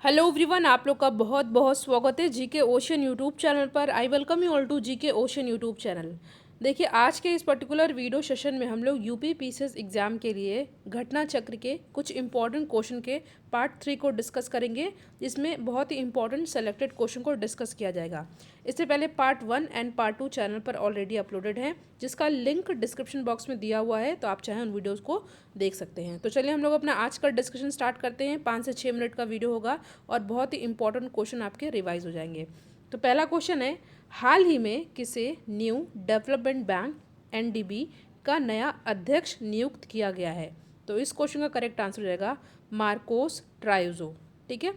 Hello everyone, आप लोग का बहुत बहुत स्वागत है जीके ओशन यूट्यूब चैनल पर। I welcome you all to GK ocean YouTube channel. देखिए, आज के इस पर्टिकुलर वीडियो सेशन में हम लोग यूपी पीसीएस एग्ज़ाम के लिए घटना चक्र के कुछ इंपॉर्टेंट क्वेश्चन के पार्ट 3 को डिस्कस करेंगे, जिसमें बहुत ही इंपॉर्टेंट सेलेक्टेड क्वेश्चन को डिस्कस किया जाएगा। इससे पहले पार्ट 1 एंड पार्ट 2 चैनल पर ऑलरेडी अपलोडेड है, जिसका लिंक डिस्क्रिप्शन बॉक्स में दिया हुआ है, तो आप चाहें उन वीडियोज़ को देख सकते हैं। तो चलिए हम लोग अपना आज का डिस्कशन स्टार्ट करते हैं। 5 से 6 मिनट का वीडियो होगा और बहुत ही इंपॉर्टेंट क्वेश्चन आपके रिवाइज हो जाएंगे। तो पहला क्वेश्चन है, हाल ही में किसे न्यू डेवलपमेंट बैंक एनडीबी का नया अध्यक्ष नियुक्त किया गया है? तो इस क्वेश्चन का करेक्ट आंसर हो जाएगा मार्कोस ट्रायूजो। ठीक है।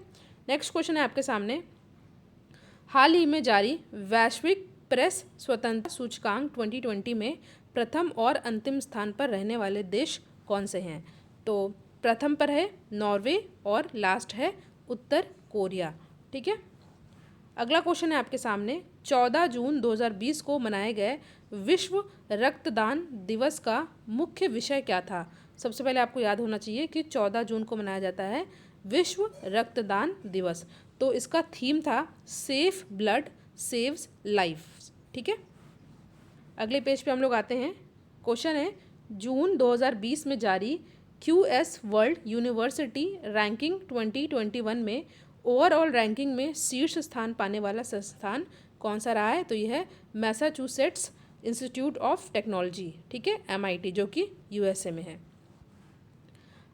नेक्स्ट क्वेश्चन है आपके सामने, हाल ही में जारी वैश्विक प्रेस स्वतंत्रता सूचकांक 2020 में प्रथम और अंतिम स्थान पर रहने वाले देश कौन से हैं? तो प्रथम पर है नॉर्वे और लास्ट है उत्तर कोरिया। ठीक है। अगला क्वेश्चन है आपके सामने, 14 जून 2020 को मनाए गए विश्व रक्तदान दिवस का मुख्य विषय क्या था? सबसे पहले आपको याद होना चाहिए कि 14 जून को मनाया जाता है विश्व रक्तदान दिवस। तो इसका थीम था सेफ ब्लड सेव्स लाइफ। ठीक है। अगले पेज पे हम लोग आते हैं। क्वेश्चन है, जून 2020 में जारी क्यूएस वर्ल्ड यूनिवर्सिटी रैंकिंग 2021 में ओवरऑल रैंकिंग में शीर्ष स्थान पाने वाला संस्थान कौन सा रहा है? तो यह है मैसाचुसेट्स इंस्टीट्यूट ऑफ टेक्नोलॉजी। ठीक है, MIT, जो कि USA में है।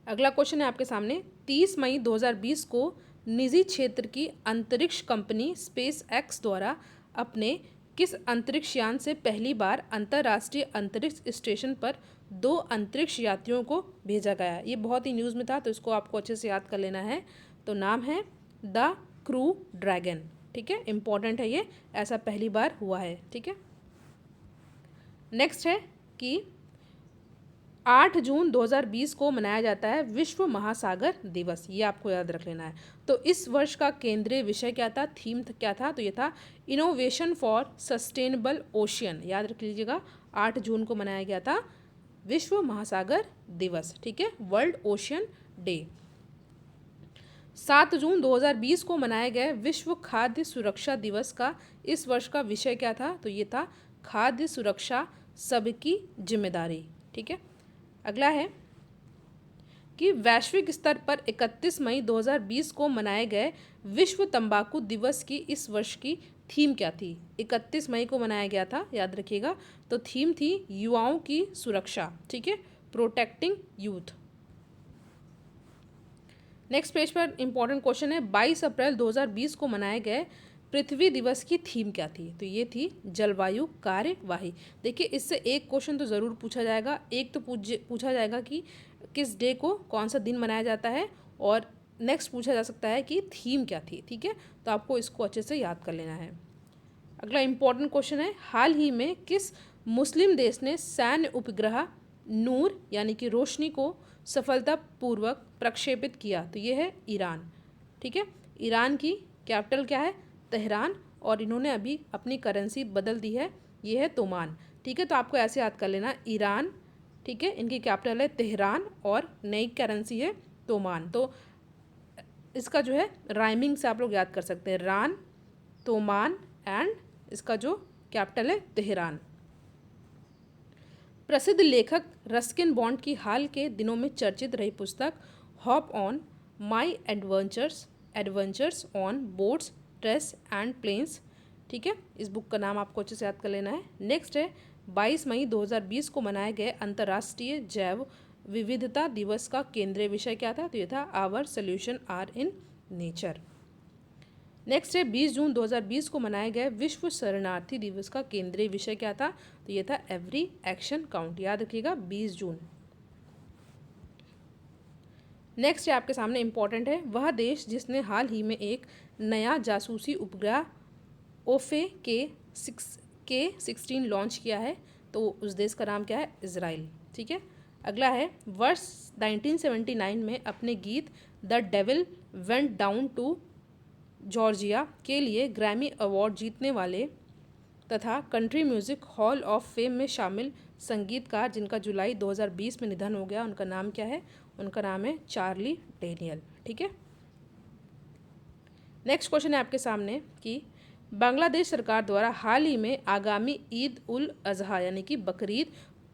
अगला क्वेश्चन है आपके सामने, 30 मई 2020 को निजी क्षेत्र की अंतरिक्ष कंपनी स्पेस एक्स द्वारा अपने किस अंतरिक्ष यान से पहली बार अंतर्राष्ट्रीय अंतरिक्ष स्टेशन पर 2 अंतरिक्ष यात्रियों को भेजा गया? ये बहुत ही न्यूज़ में था, तो इसको आपको अच्छे से याद कर लेना है। तो नाम है द क्रू ड्रैगन। ठीक है, इंपॉर्टेंट है ये, ऐसा पहली बार हुआ है। ठीक है। नेक्स्ट है कि 8 जून 2020 को मनाया जाता है विश्व महासागर दिवस। ये आपको याद रख लेना है। तो इस वर्ष का केंद्रीय विषय क्या था, थीम क्या था? तो ये था इनोवेशन फॉर सस्टेनेबल ओशियन। याद रख लीजिएगा, 8 जून को मनाया गया था विश्व महासागर दिवस। ठीक है, वर्ल्ड ओशियन डे। 7 जून 2020 को मनाए गए विश्व खाद्य सुरक्षा दिवस का इस वर्ष का विषय क्या था? तो ये था खाद्य सुरक्षा सबकी जिम्मेदारी। ठीक है। अगला है कि वैश्विक स्तर पर 31 मई 2020 को मनाए गए विश्व तंबाकू दिवस की इस वर्ष की थीम क्या थी? 31 मई को मनाया गया था, याद रखिएगा। तो थीम थी युवाओं की सुरक्षा। ठीक है, प्रोटेक्टिंग यूथ। नेक्स्ट पेज पर इंपॉर्टेंट क्वेश्चन है, 22 अप्रैल 2020 को मनाए गए पृथ्वी दिवस की थीम क्या थी? तो ये थी जलवायु कार्यवाही। देखिए, इससे एक क्वेश्चन तो ज़रूर पूछा जाएगा। एक तो पूछा जाएगा कि किस डे को, कौन सा दिन मनाया जाता है, और नेक्स्ट पूछा जा सकता है कि थीम क्या थी। ठीक है, तो आपको इसको अच्छे से याद कर लेना है। अगला इंपॉर्टेंट क्वेश्चन है, हाल ही में किस मुस्लिम देश ने सैन्य उपग्रह नूर यानी कि रोशनी को सफलतापूर्वक प्रक्षेपित किया? तो ये है ईरान। ठीक है, ईरान की कैपिटल क्या है? तेहरान, और इन्होंने अभी अपनी करेंसी बदल दी है, ये है तोमान। ठीक है, तो आपको ऐसे याद कर लेना, ईरान, ठीक है, इनकी कैपिटल है तेहरान और नई करेंसी है तोमान। तो इसका जो है राइमिंग से आप लोग याद कर सकते हैं, रान, तोमान एंड इसका जो कैपिटल है तेहरान। प्रसिद्ध लेखक रस्किन बॉन्ड की हाल के दिनों में चर्चित रही पुस्तक hop on my adventures on boats trains and planes. ठीक है, इस बुक का नाम आपको अच्छे से याद कर लेना है। नेक्स्ट है, 22 मई 2020 को मनाए गए अंतर्राष्ट्रीय जैव विविधता दिवस का केंद्रीय विषय क्या था? तो ये था our solution are in nature. Next है, 20 जून 2020 को मनाए गए विश्व शरणार्थी दिवस का केंद्रीय विषय क्या था? तो ये था एवरी एक्शन काउंट। याद रखिएगा, 20 जून। नेक्स्ट है आपके सामने इंपॉर्टेंट है, वह देश जिसने हाल ही में एक नया जासूसी उपग्रह ओफे के 16 लॉन्च किया है? तो उस देश का नाम क्या है? इजराइल। ठीक है। अगला है, वर्ष 1979 में अपने गीत the devil went down to Georgia के लिए ग्रैमी अवार्ड जीतने वाले तथा country music hall of fame में शामिल संगीतकार जिनका जुलाई 2020 में निधन हो गया, उनका नाम क्या है? उनका नाम है चार्ली डेनियल। ठीक है। नेक्स्ट क्वेश्चन है आपके सामने कि बांग्लादेश सरकार द्वारा हाल ही में आगामी ईद उल अजहा यानी कि बकरीद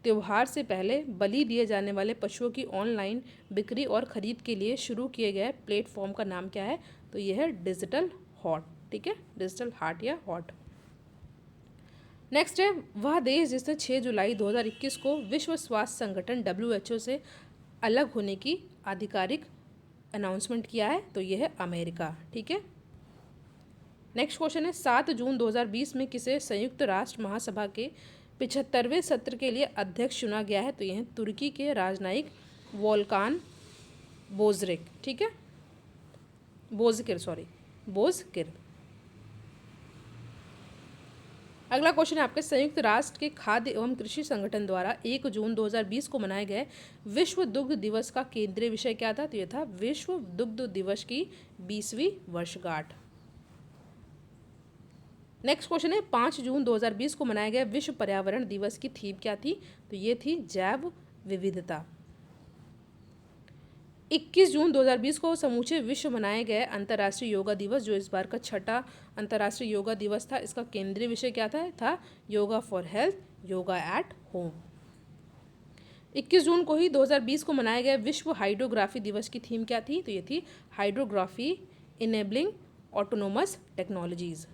त्यौहार से पहले बलि दिए जाने वाले पशुओं की ऑनलाइन बिक्री और खरीद के लिए शुरू किए गए प्लेटफॉर्म का नाम क्या है? तो यह है डिजिटल हॉट। ठीक है, डिजिटल हार्ट या हॉट। नेक्स्ट है वह देश जिसने 6 जुलाई 2021 को विश्व स्वास्थ्य संगठन WHO से अलग होने की आधिकारिक अनाउंसमेंट किया है? तो यह है अमेरिका। ठीक है। नेक्स्ट क्वेश्चन है 7 जून 2020 में किसे संयुक्त राष्ट्र महासभा के 75वें सत्र के लिए अध्यक्ष चुना गया है? तो यह है तुर्की के राजनयिक वोल्कान बोजरिक। ठीक है, बोजकिर। अगला क्वेश्चन है आपके संयुक्त राष्ट्र के खाद्य एवं कृषि संगठन द्वारा 1 जून 2020 को मनाए गए विश्व दुग्ध दिवस का केंद्रीय विषय क्या था? तो यह था विश्व दुग्ध दिवस की 20वीं वर्षगांठ। नेक्स्ट क्वेश्चन है 5 जून 2020 को मनाए गए विश्व पर्यावरण दिवस की थीम क्या थी? तो ये थी जैव विविधता। 21 जून 2020 को समूचे विश्व मनाए गए अंतर्राष्ट्रीय योगा दिवस, जो इस बार का 6ठा अंतर्राष्ट्रीय योगा दिवस था, इसका केंद्रीय विषय क्या था yoga for health, yoga at home. 21 जून को ही 2020 को मनाए गए विश्व हाइड्रोग्राफी दिवस की थीम क्या थी? तो ये थी hydrography enabling autonomous technologies.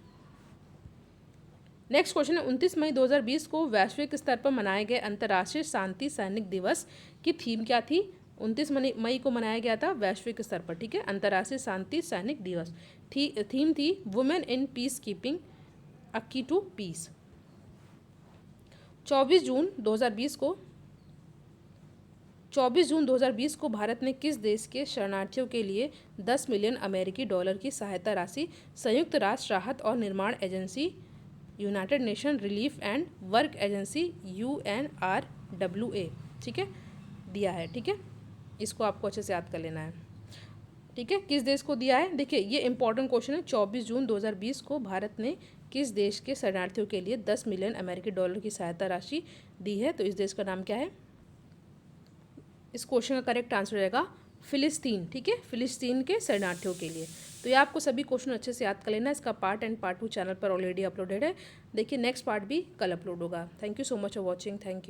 Next question है 29 मई 2020 को वैश्विक स्तर पर मनाए गए अंतर्राष्ट्रीय शांति सैनिक दिवस की थीम क्या थी? 29 मई को मनाया गया था वैश्विक स्तर पर। ठीक है, अंतर्राष्ट्रीय शांति सैनिक दिवस। थीम थी women in peace keeping a की टू पीस। 24 जून 2020 को भारत ने किस देश के शरणार्थियों के लिए 10 मिलियन अमेरिकी डॉलर की सहायता राशि संयुक्त राष्ट्र राहत और निर्माण agency, United nation relief and work agency UNRWA, ठीक है, दिया है? ठीक है, इसको आपको अच्छे से याद कर लेना है। ठीक है, किस देश को दिया है? देखिए ये इंपॉर्टेंट क्वेश्चन है। 24 जून 2020 को भारत ने किस देश के शरणार्थियों के लिए 10 मिलियन अमेरिकी डॉलर की सहायता राशि दी है? तो इस देश का नाम क्या है? इस क्वेश्चन का करेक्ट आंसर रहेगा फिलिस्तीन। ठीक है, फिलिस्तीन के शरणार्थियों के लिए। तो ये आपको सभी क्वेश्चन अच्छे से याद कर लेना है। इसका पार्ट 1 और पार्ट 2 चैनल पर ऑलरेडी अपलोडेड है। देखिए नेक्स्ट पार्ट भी कल अपलोड होगा। Thank you so much for watching. Thank you.